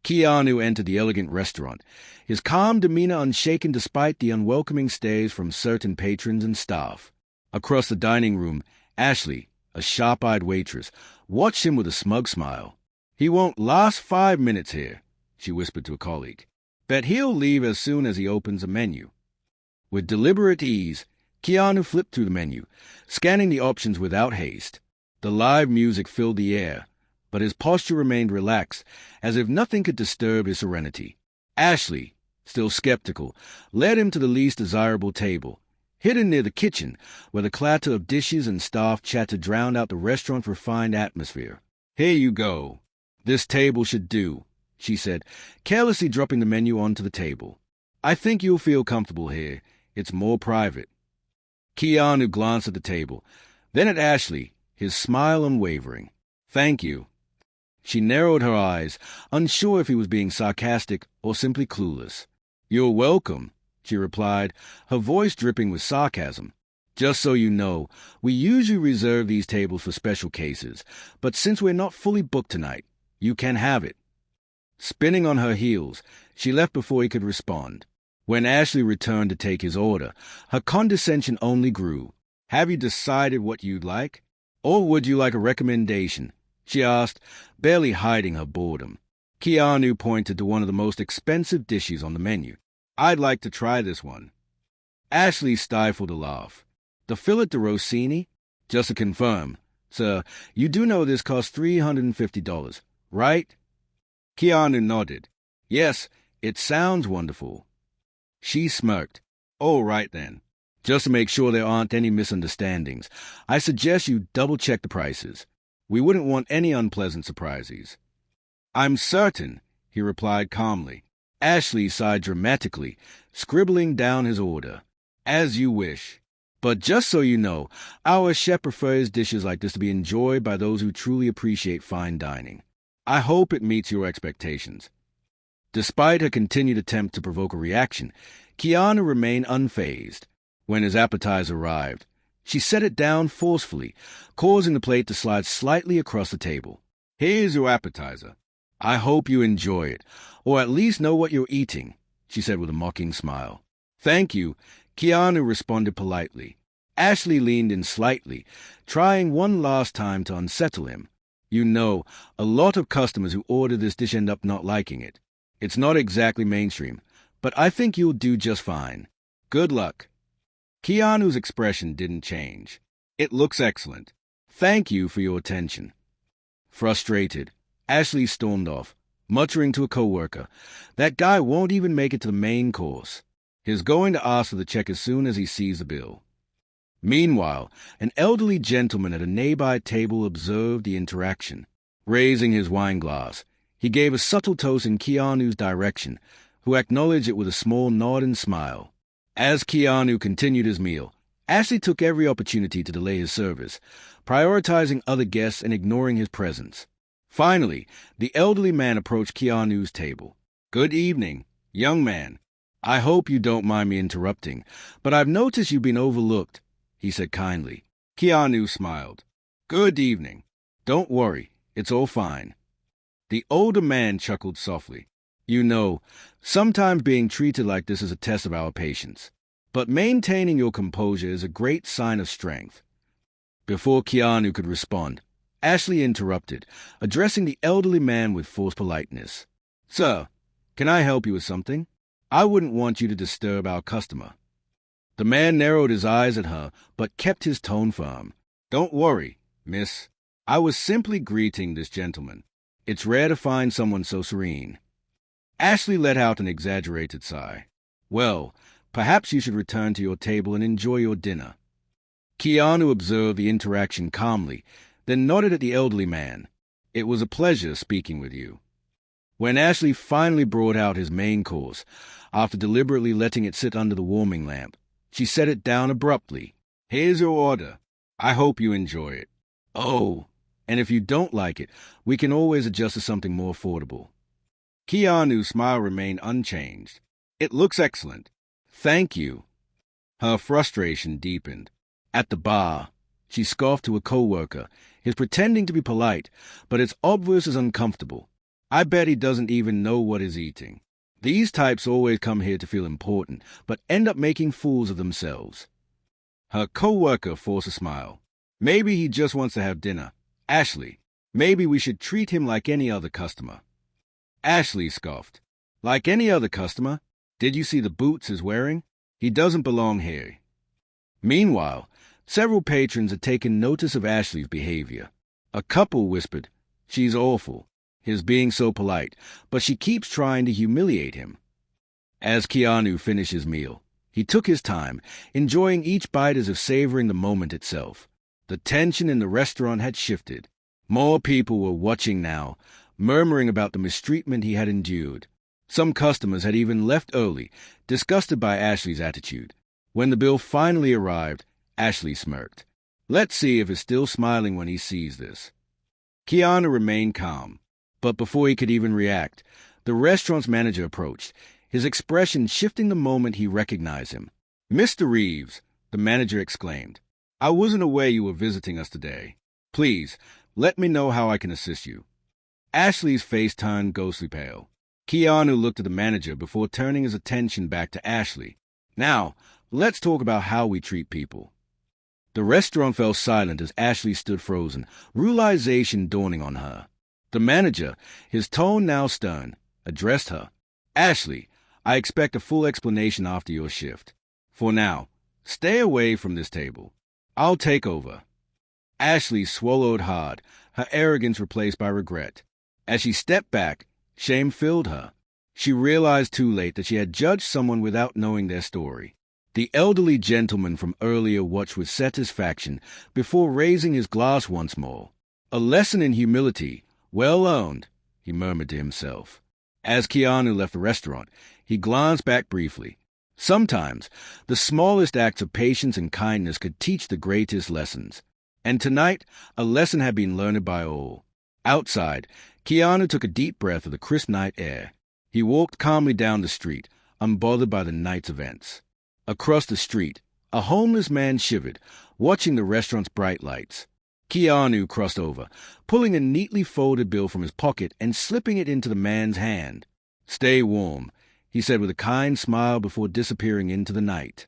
Keanu entered the elegant restaurant, his calm demeanor unshaken despite the unwelcoming stares from certain patrons and staff. Across the dining room, Ashley, a sharp-eyed waitress, watched him with a smug smile. "He won't last 5 minutes here," she whispered to a colleague. "Bet he'll leave as soon as he opens a menu." With deliberate ease, Keanu flipped through the menu, scanning the options without haste. The live music filled the air, but his posture remained relaxed, as if nothing could disturb his serenity. Ashley, still skeptical, led him to the least desirable table, hidden near the kitchen, where the clatter of dishes and staff chatter drowned out the restaurant's refined atmosphere. "Here you go. This table should do," she said, carelessly dropping the menu onto the table. "I think you'll feel comfortable here. It's more private." Keanu glanced at the table, then at Ashley, his smile unwavering. "Thank you." She narrowed her eyes, unsure if he was being sarcastic or simply clueless. "You're welcome," she replied, her voice dripping with sarcasm. "Just so you know, we usually reserve these tables for special cases, but since we're not fully booked tonight, you can have it." Spinning on her heels, she left before he could respond. When Ashley returned to take his order, her condescension only grew. "Have you decided what you'd like? Or would you like a recommendation?" she asked, barely hiding her boredom. Keanu pointed to one of the most expensive dishes on the menu. "I'd like to try this one." Ashley stifled a laugh. "The filet de Rossini? Just to confirm, sir, you do know this costs $350, right?" Keanu nodded. "Yes, it sounds wonderful." She smirked. "All right, then. Just to make sure there aren't any misunderstandings, I suggest you double-check the prices. We wouldn't want any unpleasant surprises." "I'm certain," he replied calmly. Ashley sighed dramatically, scribbling down his order. "As you wish. But just so you know, our chef prefers dishes like this to be enjoyed by those who truly appreciate fine dining. I hope it meets your expectations." Despite her continued attempt to provoke a reaction, Keanu remained unfazed. When his appetizer arrived, she set it down forcefully, causing the plate to slide slightly across the table. "Here's your appetizer. I hope you enjoy it, or at least know what you're eating," she said with a mocking smile. "Thank you," Keanu responded politely. Ashley leaned in slightly, trying one last time to unsettle him. "You know, a lot of customers who order this dish end up not liking it. It's not exactly mainstream, but I think you'll do just fine. Good luck." Keanu's expression didn't change. "It looks excellent. Thank you for your attention." Frustrated, Ashley stormed off, muttering to a coworker, "That guy won't even make it to the main course. He's going to ask for the check as soon as he sees the bill." Meanwhile, an elderly gentleman at a nearby table observed the interaction. Raising his wine glass, he gave a subtle toast in Keanu's direction, who acknowledged it with a small nod and smile. As Keanu continued his meal, Ashley took every opportunity to delay his service, prioritizing other guests and ignoring his presence. Finally, the elderly man approached Keanu's table. "Good evening, young man. I hope you don't mind me interrupting, but I've noticed you've been overlooked," he said kindly. Keanu smiled. "Good evening. Don't worry, it's all fine." The older man chuckled softly. "You know, sometimes being treated like this is a test of our patience, but maintaining your composure is a great sign of strength." Before Keanu could respond, Ashley interrupted, addressing the elderly man with forced politeness. "Sir, can I help you with something? I wouldn't want you to disturb our customer." The man narrowed his eyes at her, but kept his tone firm. "Don't worry, miss. I was simply greeting this gentleman. It's rare to find someone so serene." Ashley let out an exaggerated sigh. "Well, perhaps you should return to your table and enjoy your dinner." Keanu observed the interaction calmly, then nodded at the elderly man. "It was a pleasure speaking with you." When Ashley finally brought out his main course, after deliberately letting it sit under the warming lamp, she set it down abruptly. "Here's your order. I hope you enjoy it. Oh, and if you don't like it, we can always adjust to something more affordable." Keanu's smile remained unchanged. "It looks excellent. Thank you." Her frustration deepened. At the bar, she scoffed to a coworker, his pretending to be polite, but its obvious as uncomfortable. I bet he doesn't even know what he's eating. These types always come here to feel important, but end up making fools of themselves. Her co-worker forced a smile. Maybe he just wants to have dinner. Ashley, maybe we should treat him like any other customer. Ashley scoffed. Like any other customer? Did you see the boots he's wearing? He doesn't belong here. Meanwhile, several patrons had taken notice of Ashley's behavior. A couple whispered, "She's awful. His being so polite, but she keeps trying to humiliate him." As Keanu finished his meal, he took his time, enjoying each bite as if savoring the moment itself. The tension in the restaurant had shifted. More people were watching now, murmuring about the mistreatment he had endured. Some customers had even left early, disgusted by Ashley's attitude. When the bill finally arrived, Ashley smirked. Let's see if he's still smiling when he sees this. Keanu remained calm, but before he could even react, the restaurant's manager approached, his expression shifting the moment he recognized him. "Mr. Reeves," the manager exclaimed, "I wasn't aware you were visiting us today. Please, let me know how I can assist you." Ashley's face turned ghostly pale. Keanu looked at the manager before turning his attention back to Ashley. "Now, let's talk about how we treat people." The restaurant fell silent as Ashley stood frozen, realization dawning on her. The manager, his tone now stern, addressed her. "Ashley, I expect a full explanation after your shift. For now, stay away from this table. I'll take over." Ashley swallowed hard, her arrogance replaced by regret. As she stepped back, shame filled her. She realized too late that she had judged someone without knowing their story. The elderly gentleman from earlier watched with satisfaction before raising his glass once more. "A lesson in humility, well earned," he murmured to himself. As Keanu left the restaurant, he glanced back briefly. Sometimes, the smallest acts of patience and kindness could teach the greatest lessons. And tonight, a lesson had been learned by all. Outside, Keanu took a deep breath of the crisp night air. He walked calmly down the street, unbothered by the night's events. Across the street, a homeless man shivered, watching the restaurant's bright lights. Keanu crossed over, pulling a neatly folded bill from his pocket and slipping it into the man's hand. "Stay warm," he said with a kind smile before disappearing into the night.